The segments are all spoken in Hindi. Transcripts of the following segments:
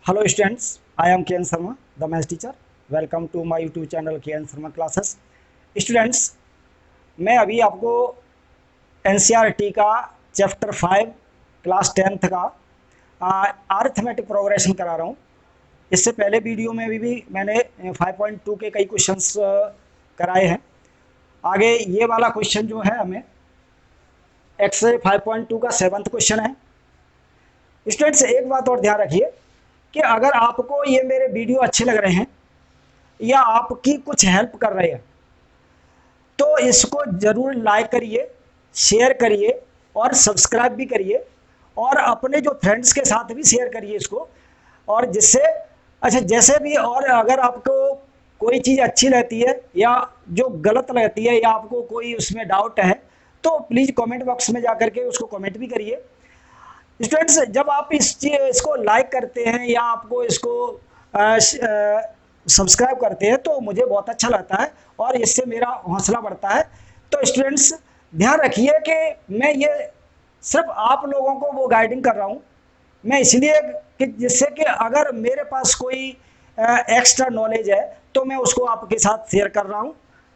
Hello students, I am KN Sharma, the maths teacher. Welcome to my YouTube channel KN Sharma Classes. Students, मैं अभी आपको NCERT का चैप्टर 5 क्लास 10th का अरिथमेटिक प्रोग्रेशन करा रहा हूँ। इससे पहले वीडियो में भी मैंने 5.2 के कई क्वेश्चंस कराए हैं। आगे ये वाला क्वेश्चन जो है हमें एक्सरसाइज 5.2 का 7th क्वेश्चन है। स्टूडेंट्स, एक बात और ध्यान रखिए कि अगर आपको ये मेरे वीडियो अच्छे लग रहे हैं या आपकी कुछ हेल्प कर रहे हैं तो इसको ज़रूर लाइक करिए, शेयर करिए और सब्सक्राइब भी करिए और अपने जो फ्रेंड्स के साथ भी शेयर करिए इसको। और जिससे जैसे भी, और अगर आपको कोई चीज़ अच्छी लगती है या जो गलत लगती है या आपको कोई उसमें डाउट है तो प्लीज़ कमेंट बॉक्स में जा करके उसको कमेंट भी करिए। स्टूडेंट्स, जब आप इसको लाइक करते हैं या आपको इसको सब्सक्राइब करते हैं तो मुझे बहुत अच्छा लगता है और इससे मेरा हौसला बढ़ता है। तो स्टूडेंट्स, ध्यान रखिए कि मैं ये सिर्फ आप लोगों को वो गाइडिंग कर रहा हूँ, मैं इसलिए कि जिससे कि अगर मेरे पास कोई एक्स्ट्रा नॉलेज है तो मैं उसको आपके साथ शेयर कर रहा हूँ।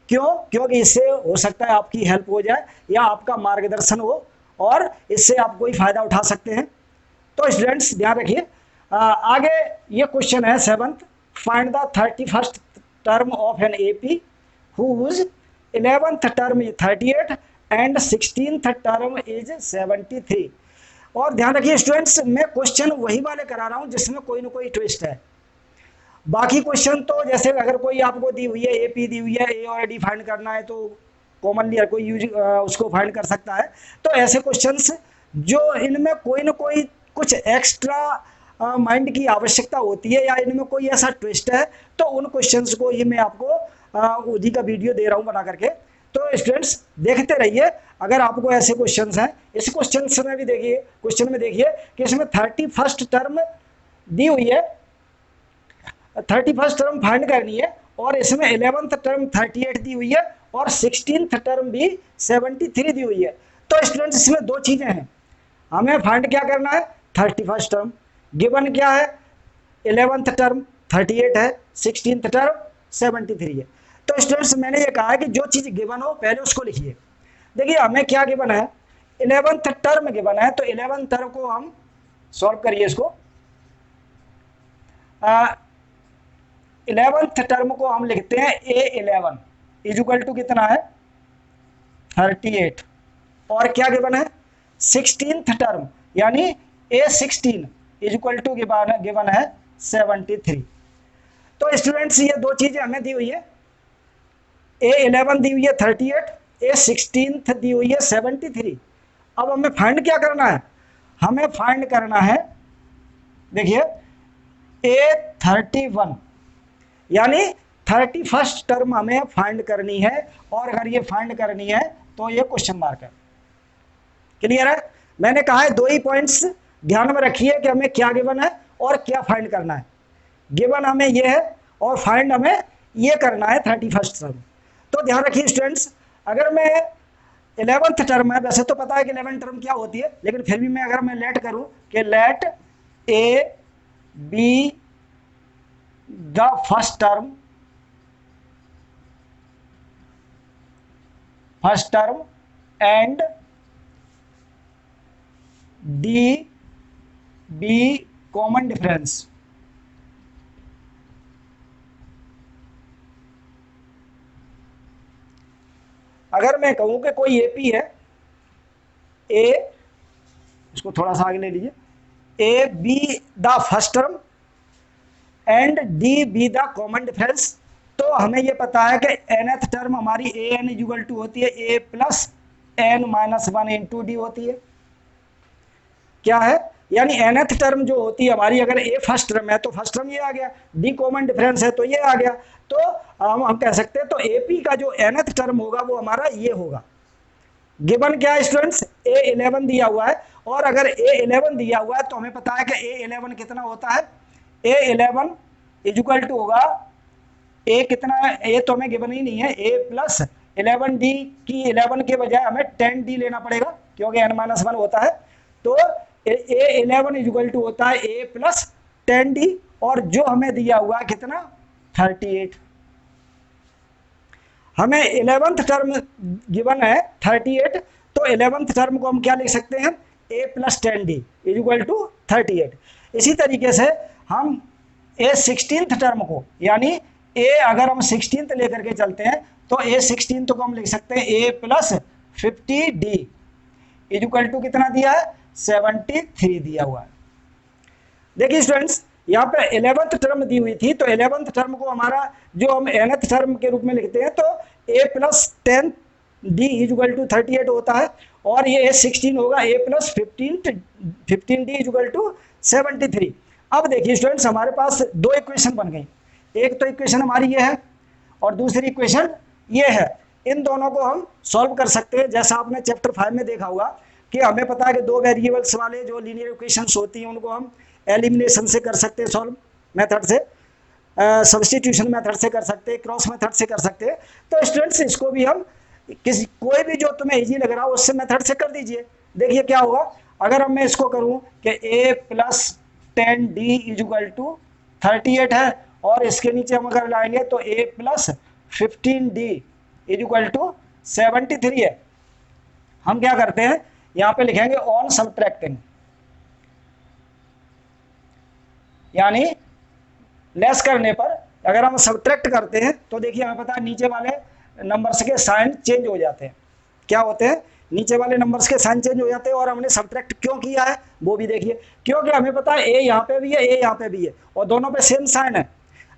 क्योंकि इससे हो सकता है आपकी हेल्प हो जाए या आपका मार्गदर्शन हो और इससे आप कोई फ़ायदा उठा सकते हैं। तो स्टूडेंट्स, ध्यान रखिए। आगे ये क्वेश्चन है 7th, find the 31st term of an AP whose 11th term is 38 and 16th term is 73। और ध्यान रखिए स्टूडेंट्स, मैं क्वेश्चन वही वाले करा रहा हूँ जिसमें कोई ना कोई ट्विस्ट है। बाकी क्वेश्चन तो जैसे अगर कोई आपको दी हुई है, एपी दी हुई है, ए और डी फाइंड करना है तो कॉमनली हर कोई यूज उसको फाइंड कर सकता है। तो ऐसे क्वेश्चंस जो इनमें कोई ना कोई कुछ एक्स्ट्रा माइंड की आवश्यकता होती है या इनमें कोई ऐसा ट्विस्ट है तो उन क्वेश्चंस को ये मैं आपको उसी का वीडियो दे रहा हूँ बना करके। तो स्टूडेंट्स, देखते रहिए। अगर आपको ऐसे क्वेश्चंस हैं, इस क्वेश्चन में भी देखिए, क्वेश्चन में देखिए कि इसमें 31st टर्म दी हुई है, 31st टर्म फाइंड करनी है और इसमें 11th टर्म 38 दी हुई है और 16th टर्म भी 73 दी हुई है। तो स्टूडेंट्स, इसमें दो चीज़ें हैं, हमें फाइंड क्या करना है 31st टर्म, गिवन क्या है 11th टर्म 38 है, 16th टर्म 73 है। तो स्टूडेंट्स, मैंने ये कहा है कि जो चीज़ गिवन हो पहले उसको लिखिए। देखिए हमें क्या गिवन है, 11th टर्म गिवन है तो 11th टर्म को हम सॉल्व करिए इसको। 11th टर्म को हम लिखते हैं A11 इजुकल टू कितना है 38 और क्या गिवन है 16th टर्म यानी A16 इजुकल टू गिवन है 73। तो स्टूडेंट्स, ये दो चीज़ें हमें दी हुई है, A11 दी हुई है 38, A16 दी हुई है 73। अब हमें फाइंड क्या करना है, हमें फाइंड करना है, देखिए A31 यानी 31st टर्म हमें फाइंड करनी है। और अगर ये फाइंड करनी है तो ये क्वेश्चन मार्क है। क्लियर है? मैंने कहा है दो ही पॉइंट्स ध्यान में रखिए कि हमें क्या गिवन है और क्या फाइंड करना है। गिवन हमें ये है और फाइंड हमें ये करना है 31st टर्म। तो ध्यान रखिए स्टूडेंट्स, अगर मैं 11th टर्म है, वैसे तो पता है कि 11th टर्म क्या होती है, लेकिन फिर भी मैं अगर मैं लेट करूं कि let a be the first term and d be common difference. अगर मैं कहूं कि कोई एपी है, ए, इसको थोड़ा सा आगे ले लीजिए, ए be the first term and d be the common difference, तो हमें ये पता है कि nth टर्म हमारी ए एन इजुगल टू होती है a plus n minus 1 into d होती है। क्या है, यानी nth टर्म जो होती है हमारी, अगर ए फर्स्ट टर्म है तो फर्स्ट टर्म ये आ गया, डी कॉमन डिफरेंस है तो ये आ गया। तो हम कह सकते हैं तो एपी का जो nth टर्म होगा वो हमारा ये होगा। गिवन क्या है स्टूडेंट्स, A11 दिया हुआ है और अगर A11 दिया हुआ है तो हमें पता है कि A11 कितना होता है, A11 इजुकल टू होगा, ए कितना है, ए तो हमें गिवन ही नहीं है, ए प्लस 11d की 11 के बजाय हमें 10d लेना पड़ेगा क्योंकि n-1 होता है। तो A11 इजुकल टू होता है ए प्लस 10d, और जो हमें दिया हुआ है कितना 38। हमें 11th टर्म गिवन है 38, तो 11th टर्म को हम क्या लिख सकते हैं, a plus 10d is equal to 38। इसी तरीके से हम a 16th टर्म को, यानी a अगर हम 16th लेकर के चलते हैं तो a 16th को हम लिख सकते हैं a plus 50d is equal to कितना दिया है 73 दिया हुआ है। देखिए स्टूडेंट्स, यहाँ पे 11th टर्म दी हुई थी, तो 11th टर्म को हमारा जो हम nth टर्म के रूप में लिखते हैं तो a plus 10d is equal to 38 होता है, और ये a16 होगा a plus 15d is equal to 73। अब देखिए स्टूडेंट्स, हमारे पास दो इक्वेशन बन गई, एक तो इक्वेशन हमारी ये है और दूसरी इक्वेशन ये है। इन दोनों को हम सॉल्व कर सकते हैं, जैसा आपने चैप्टर 5 में देखा होगा कि हमें पता है कि दो वेरिएबल्स वाले जो लीनियर इक्वेशंस होती हैं उनको हम एलिमिनेशन से कर सकते हैं, सॉल्व मेथड से, सब्स्टिट्यूशन मेथड से कर सकते हैं, क्रॉस मेथड से कर सकते हैं। तो स्टूडेंट्स, इसको भी हम कोई भी जो तुम्हें इजी लग रहा हो उससे मेथड से कर दीजिए। देखिए क्या होगा, अगर हम मैं इसको करूं कि a plus 10d is equal to 38 है, और इसके नीचे हम अगर लाएंगे तो a plus 15d is equal to 73 है। हम क्या करते हैं, यहाँ पे लिखेंगे ऑन सबट्रैक्टिंग, यानी लेस करने पर अगर हम सब्ट्रैक्ट करते हैं तो देखिए हमें पता है नीचे वाले नंबर्स के साइन चेंज हो जाते हैं। क्या होते हैं, नीचे वाले नंबर्स के साइन चेंज हो जाते हैं। और हमने सब्ट्रैक्ट क्यों किया है वो भी देखिए, क्योंकि हमें पता है ए यहाँ पे भी है, ए यहाँ पे भी है, और दोनों पे सेम साइन है।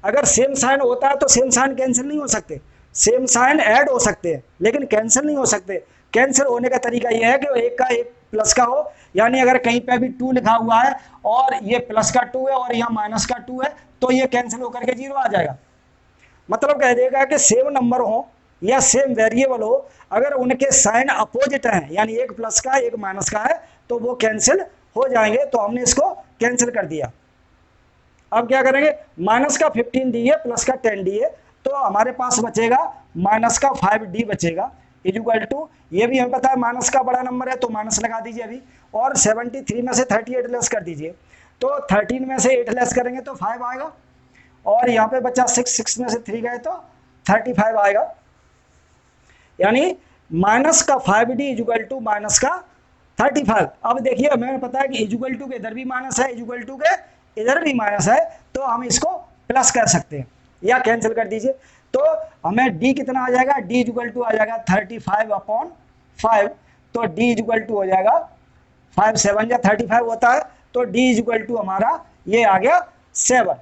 अगर सेम साइन होता है तो सेम साइन कैंसिल नहीं हो सकते, सेम साइन ऐड हो सकते हैं लेकिन कैंसिल नहीं हो सकते। कैंसिल होने का तरीका यह है कि एक का एक प्लस का हो, यानी अगर कहीं पे भी 2 लिखा हुआ है और ये प्लस का 2 है और यहाँ माइनस का 2 है तो ये कैंसिल होकर के 0 आ जाएगा। मतलब कह देगा कि सेम नंबर हो या सेम वेरिएबल हो, अगर उनके साइन अपोजिट हैं, यानी एक प्लस का एक माइनस का है, तो वो कैंसिल हो जाएंगे। तो हमने इसको कैंसिल कर दिया। अब क्या करेंगे, माइनस का 15d है, प्लस का 10d है, तो हमारे पास बचेगा माइनस का 5d बचेगा इज इक्वल टू, ये भी हमें पता है माइनस का बड़ा नंबर है तो माइनस लगा दीजिए अभी, और 73 में से 38 लेस कर दीजिए, तो 13 में से 8 लेस करेंगे तो 5 आएगा, और यहाँ पे बचा 6 में से 3 गए तो 35 आएगा। यानी माइनस का 5d is equal to minus का 35। अब देखिए हमें पता है कि इज इक्वल टू के इधर भी माइनस है, इज इक्वल टू के इधर भी माइनस है, तो हम इसको प्लस कर सकते हैं या कैंसिल कर दीजिए। तो हमें d कितना आ जाएगा, d इज इक्वल टू आ जाएगा 35/5, तो d इज इक्वल टू हो जाएगा 5 7 या 35 होता है, तो d इज इक्वल टू हमारा ये आ गया 7।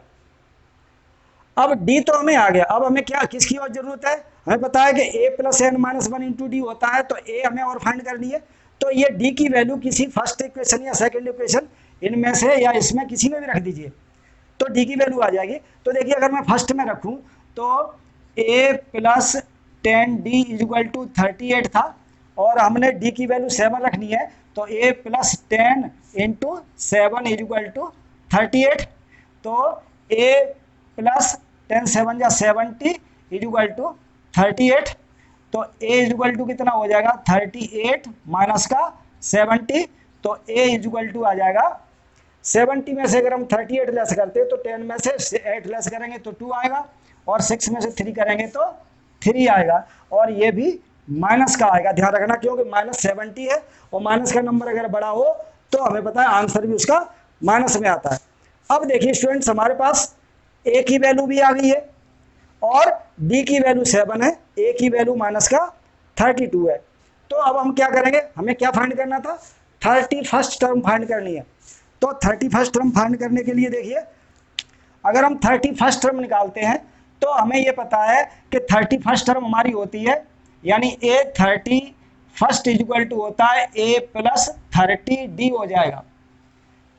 अब d तो हमें आ गया, अब हमें क्या किसकी और जरूरत है, हमें पता है कि a plus n minus 1 into D होता है, तो a हमें और फाइंड करनी है। तो ये d की वैल्यू किसी फर्स्ट इक्वेशन या सेकंड इक्वेशन इनमें से या इसमें किसी में भी रख दीजिए तो d की वैल्यू आ जाएगी। तो देखिए अगर मैं फर्स्ट में रखूं तो a plus 10d is equal to 38 था, और हमने d की वैल्यू 7 रखनी है, तो a plus 10 into 7 is equal to 38, तो a प्लस 10 7 या 70 इज इक्वल टू 38, तो a इज इक्वल टू कितना हो जाएगा 38 माइनस का 70, तो a इज इक्वल टू आ जाएगा 70 में से अगर हम 38 लेस करते हैं तो 10 में से 8 लेस करेंगे तो 2 आएगा, और 6 में से 3 करेंगे तो 3 आएगा, और ये भी माइनस का आएगा। ध्यान रखना क्योंकि माइनस 70 है, और माइनस का नंबर अगर बड़ा हो तो हमें पता है आंसर भी उसका माइनस में आता है। अब देखिए स्टूडेंट्स, हमारे पास a की वैल्यू भी आ गई है और d की वैल्यू 7 है, a की वैल्यू माइनस का 32 है। तो अब हम क्या करेंगे, हमें क्या फाइंड करना था, 31st टर्म फाइंड करनी है। तो 31st टर्म फाइंड करने के लिए देखिए अगर हम 31st टर्म निकालते हैं तो हमें ये पता है कि 31st टर्म हमारी होती है, यानी a 31st is equal to होता है a प्लस 30d हो जाएगा।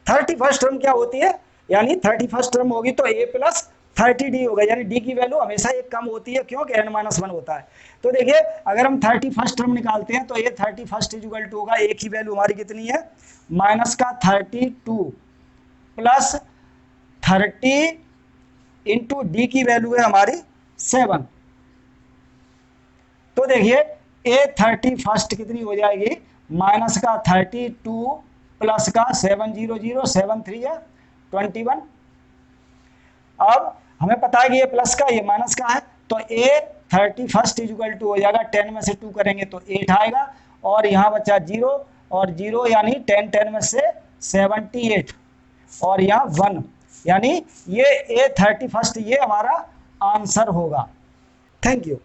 31st टर्म क्या होती है, यानी 31st टर्म होगी तो a प्लस 30d होगा, यानी d की वैल्यू हमेशा एक कम होती है क्योंकि n-1 होता है। तो देखिए अगर हम 31st टर्म निकालते हैं तो ये 31st इज इक्वल टू होगा, a की वैल्यू हमारी कितनी है माइनस का 32 प्लस 30 इंटू डी की वैल्यू है हमारी 7। तो देखिए a 31st कितनी हो जाएगी, माइनस का 32 प्लस का 7 0 0 7 3 है 21, अब हमें पता है कि ये प्लस का ये माइनस का है, तो a 31 इक्वल टू हो जाएगा 10 में से 2 करेंगे तो 8 आएगा, और यहाँ बचा 0 और 0 यानी 10 में से 78 और यहाँ 1, यानी ये a 31 ये हमारा आंसर होगा। Thank you.